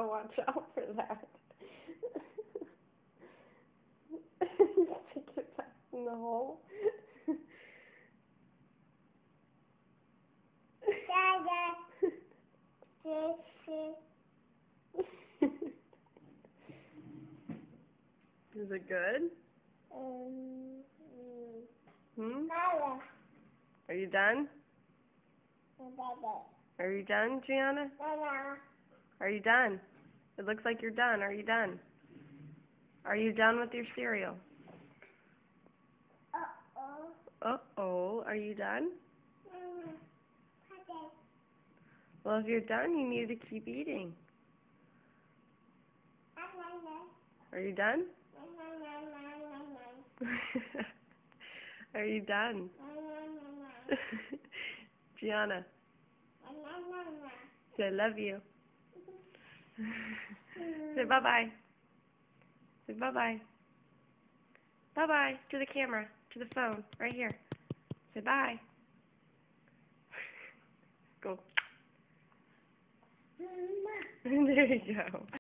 gotta watch out for that. Stick it back in the hole. Is it good? Hmm? Are you done? Are you done, Gianna? Are you done? It looks like you're done. Are you done? Are you done with your cereal? Uh-oh. Are you done? Well, if you're done, you need to keep eating. Are you done? Are you done? Gianna. Say, I love you. Say bye-bye. Say bye-bye. Bye-bye to the camera, to the phone, right here. Say bye. Go. There you go.